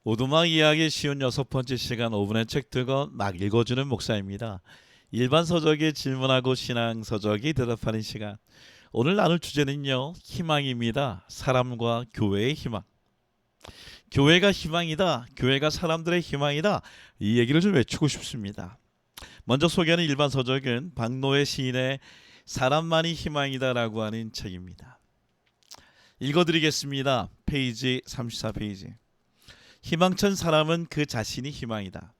오두막 이야기 쉬운 6번째 시간 5분의 책 들고 막 읽어주는 목사입니다. 일반 서적이 질문하고 신앙 서적이 대답하는 시간. 오늘 나눌 주제는요, 희망입니다. 사람과 교회의 희망. 교회가 희망이다. 교회가 사람들의 희망이다. 이 얘기를 좀 외치고 싶습니다. 먼저 소개하는 일반 서적은 박노해 시인의 사람만이 희망이다라고 하는 책입니다. 읽어드리겠습니다. 페이지 34페이지. 희망찬 사람은 그 자신이 희망이다.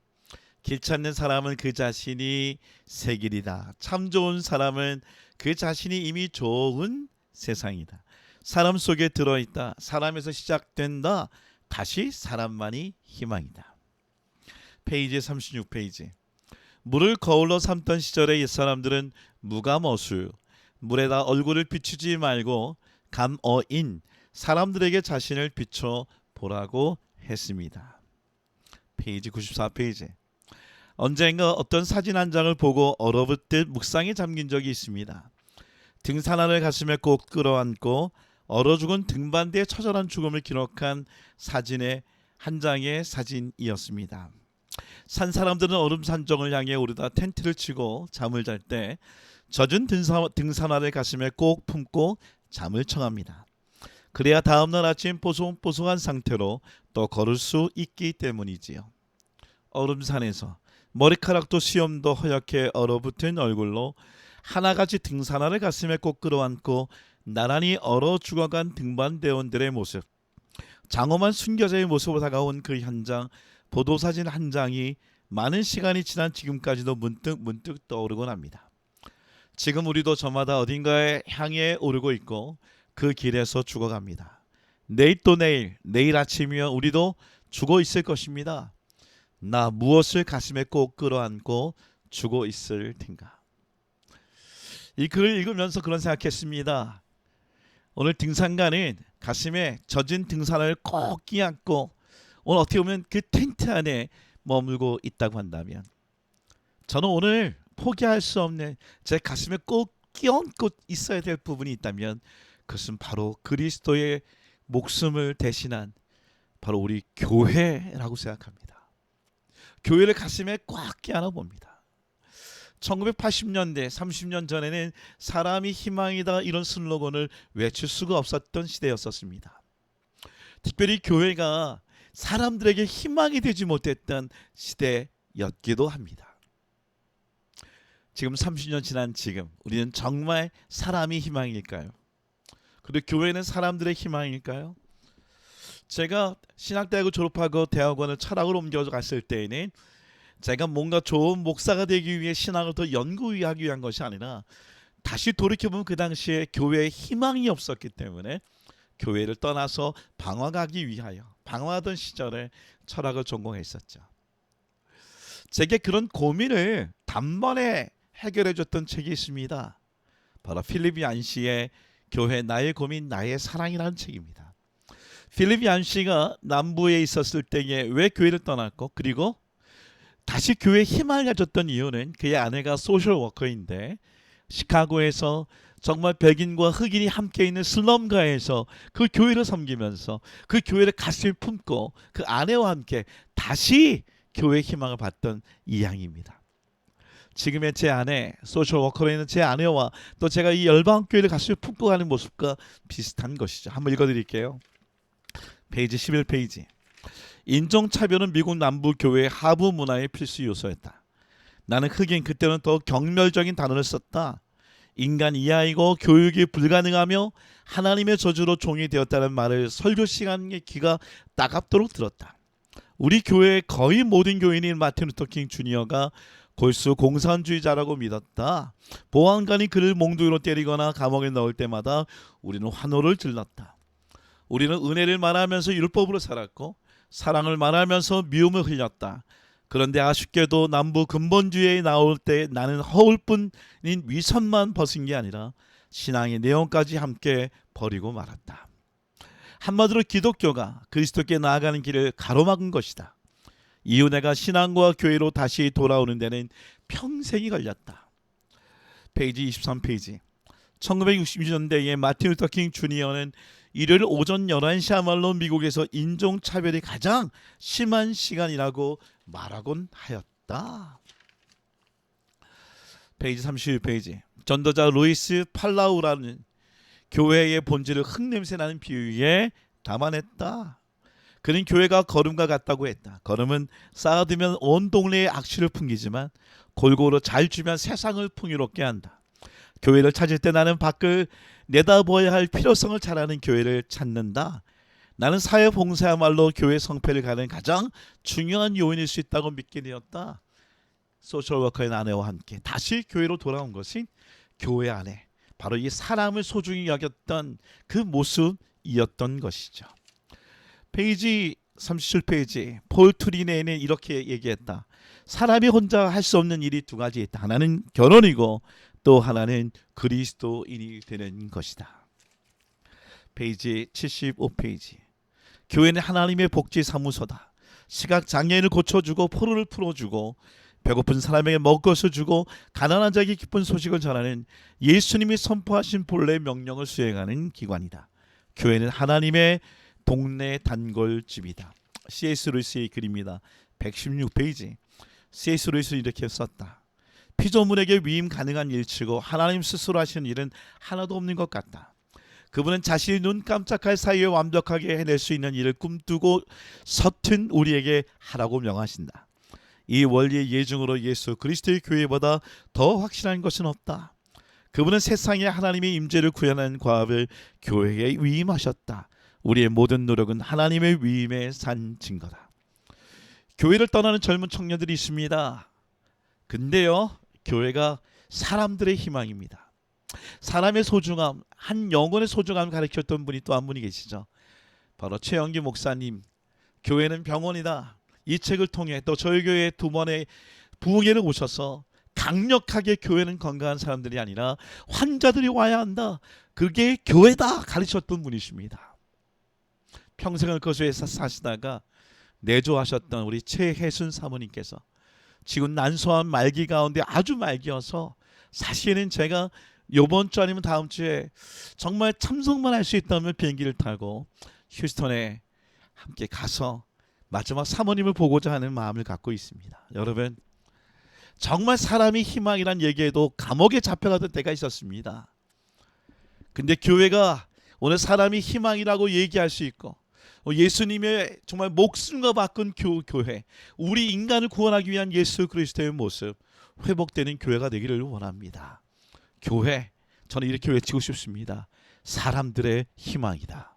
길 찾는 사람은 그 자신이 새 길이다. 참 좋은 사람은 그 자신이 이미 좋은 세상이다. 사람 속에 들어있다. 사람에서 시작된다. 다시 사람만이 희망이다. 페이지 36페이지. 물을 거울로 삼던 시절의 옛사람들은 무감어수, 물에다 얼굴을 비추지 말고 감어인 사람들에게 자신을 비춰 보라고 했습니다. 페이지 94페이지. 언젠가 어떤 사진 한 장을 보고 얼어붙듯 묵상에 잠긴 적이 있습니다. 등산화를 가슴에 꼭 끌어안고 얼어 죽은 등반대의 처절한 죽음을 기록한 사진의 한 장의 사진이었습니다. 산 사람들은 얼음 산정을 향해 오르다 텐트를 치고 잠을 잘 때 젖은 등산화를 가슴에 꼭 품고 잠을 청합니다. 그래야 다음날 아침 뽀송뽀송한 상태로 또 걸을 수 있기 때문이지요. 얼음산에서 머리카락도 수염도 허옇게 얼어붙은 얼굴로 하나같이 등산화를 가슴에 꼭 끌어안고 나란히 얼어 죽어간 등반대원들의 모습, 장엄한 순교자의 모습으로 다가온 그 현장, 보도사진 한 장이 많은 시간이 지난 지금까지도 문득 떠오르곤 합니다. 지금 우리도 저마다 어딘가에 향해 오르고 있고 그 길에서 죽어갑니다. 내일 또 내일 아침이면 우리도 죽어 있을 것입니다. 나 무엇을 가슴에 꼭 끌어안고 죽어 있을 텐가. 이 글을 읽으면서 그런 생각했습니다. 오늘 등산가는 가슴에 젖은 등산화를 꼭 끼안고 오늘 어떻게 보면 그 텐트 안에 머물고 있다고 한다면, 저는 오늘 포기할 수 없는 제 가슴에 꼭 끼얹고 있어야 될 부분이 있다면 그것은 바로 그리스도의 목숨을 대신한 바로 우리 교회라고 생각합니다. 교회를 가슴에 꽉 끼안아 봅니다. 1980년대 30년 전에는 사람이 희망이다 이런 슬로건을 외칠 수가 없었던 시대였었습니다. 특별히 교회가 사람들에게 희망이 되지 못했던 시대였기도 합니다. 지금 30년 지난 지금 우리는 정말 사람이 희망일까요? 그리고 교회는 사람들의 희망일까요? 제가 신학대학을 졸업하고 대학원을 철학으로 옮겨갔을 때에는 제가 뭔가 좋은 목사가 되기 위해 신학을 더 연구하기 위한 것이 아니라 다시 돌이켜보면 그 당시에 교회에 희망이 없었기 때문에 교회를 떠나서 방황하기 위하여 방황하던 시절에 철학을 전공했었죠. 제게 그런 고민을 단번에 해결해줬던 책이 있습니다. 바로 필립 얀시의 교회 나의 고민 나의 사랑이라는 책입니다. 필립 얀시가 남부에 있었을 때에 왜 교회를 떠났고 그리고 다시 교회에 희망을 가졌던 이유는 그의 아내가 소셜 워커인데 시카고에서 정말 백인과 흑인이 함께 있는 슬럼가에서 그 교회를 섬기면서 그 교회를 가슴에 품고 그 아내와 함께 다시 교회의 희망을 받던 이양입니다. 지금의 제 아내, 소셜워커로 있는 제 아내와 또 제가 이 열방교회를 가슴에 품고 가는 모습과 비슷한 것이죠. 한번 읽어드릴게요. 페이지 11페이지. 인종차별은 미국 남부 교회의 하부 문화의 필수 요소였다. 나는 흑인, 그때는 더 경멸적인 단어를 썼다. 인간 이하이고 교육이 불가능하며 하나님의 저주로 종이 되었다는 말을 설교 시간에 귀가 따갑도록 들었다. 우리 교회의 거의 모든 교인인 마틴 루터 킹 주니어가 골수 공산주의자라고 믿었다. 보안관이 그를 몽둥이로 때리거나 감옥에 넣을 때마다 우리는 환호를 질렀다. 우리는 은혜를 말하면서 율법으로 살았고 사랑을 말하면서 미움을 흘렸다. 그런데 아쉽게도 남부 근본주의에 나올 때 나는 허울뿐인 위선만 벗은 게 아니라 신앙의 내용까지 함께 버리고 말았다. 한마디로 기독교가 그리스도께 나아가는 길을 가로막은 것이다. 이후 내가 신앙과 교회로 다시 돌아오는 데는 평생이 걸렸다. 페이지 23페이지. 1960년대에 마틴 루터 킹 주니어는 일요일 오전 11시야말로 미국에서 인종차별이 가장 심한 시간이라고 말하곤 하였다. 페이지 31페이지. 전도자 루이스 팔라우라는 교회의 본질을 흙냄새나는 비유에 담아냈다. 그는 교회가 걸음과 같다고 했다. 걸음은 쌓아두면 온 동네에 악취를 풍기지만 골고루 잘 주면 세상을 풍요롭게 한다. 교회를 찾을 때 나는 밖을 내다보아야 할 필요성을 잘 아는 교회를 찾는다. 나는 사회봉사야말로 교회 성패를 가는 가장 중요한 요인일 수 있다고 믿게 되었다. 소셜워커의 아내와 함께 다시 교회로 돌아온 것이 교회 안에 바로 이 사람을 소중히 여겼던 그 모습이었던 것이죠. 페이지 37페이지. 폴 트리네는 이렇게 얘기했다. 사람이 혼자 할 수 없는 일이 두 가지 있다. 하나는 결혼이고 또 하나는 그리스도인이 되는 것이다. 페이지 75페이지. 교회는 하나님의 복지 사무소다. 시각장애인을 고쳐주고 포로를 풀어주고 배고픈 사람에게 먹을 것을 주고 가난한 자에게 기쁜 소식을 전하는 예수님이 선포하신 본래의 명령을 수행하는 기관이다. 교회는 하나님의 동네 단골집이다. C.S. 루이스의 글입니다. 116페이지. C.S. 루이스는 이렇게 썼다. 피조물에게 위임 가능한 일치고 하나님 스스로 하시는 일은 하나도 없는 것 같다. 그분은 자신이 눈 깜짝할 사이에 완벽하게 해낼 수 있는 일을 꿈꾸고 서툰 우리에게 하라고 명하신다. 이 원리의 예증으로 예수 그리스도의 교회보다 더 확실한 것은 없다. 그분은 세상에 하나님의 임재를 구현하는 과업을 교회에 위임하셨다. 우리의 모든 노력은 하나님의 위임에 산 증거다. 교회를 떠나는 젊은 청년들이 있습니다. 근데요, 교회가 사람들의 희망입니다. 사람의 소중함, 한 영혼의 소중함을 가르쳤던 분이 또 한 분이 계시죠. 바로 최영기 목사님. 교회는 병원이다. 이 책을 통해 또 저희 교회 두 번의 부흥회를 오셔서 강력하게 교회는 건강한 사람들이 아니라 환자들이 와야 한다. 그게 교회다 가르쳤던 분이십니다. 평생을 거주해서 사시다가 내조하셨던 우리 최혜순 사모님께서 지금 난소암 말기 가운데 아주 말기여서 사실은 제가 이번 주 아니면 다음 주에 정말 참석만 할 수 있다면 비행기를 타고 휴스턴에 함께 가서 마지막 사모님을 보고자 하는 마음을 갖고 있습니다. 여러분, 정말 사람이 희망이란 얘기에도 감옥에 잡혀가던 때가 있었습니다. 근데 교회가 오늘 사람이 희망이라고 얘기할 수 있고 예수님의 정말 목숨과 바꾼 교회, 우리 인간을 구원하기 위한 예수 그리스도의 모습, 회복되는 교회가 되기를 원합니다. 교회, 저는 이렇게 외치고 싶습니다. 사람들의 희망이다.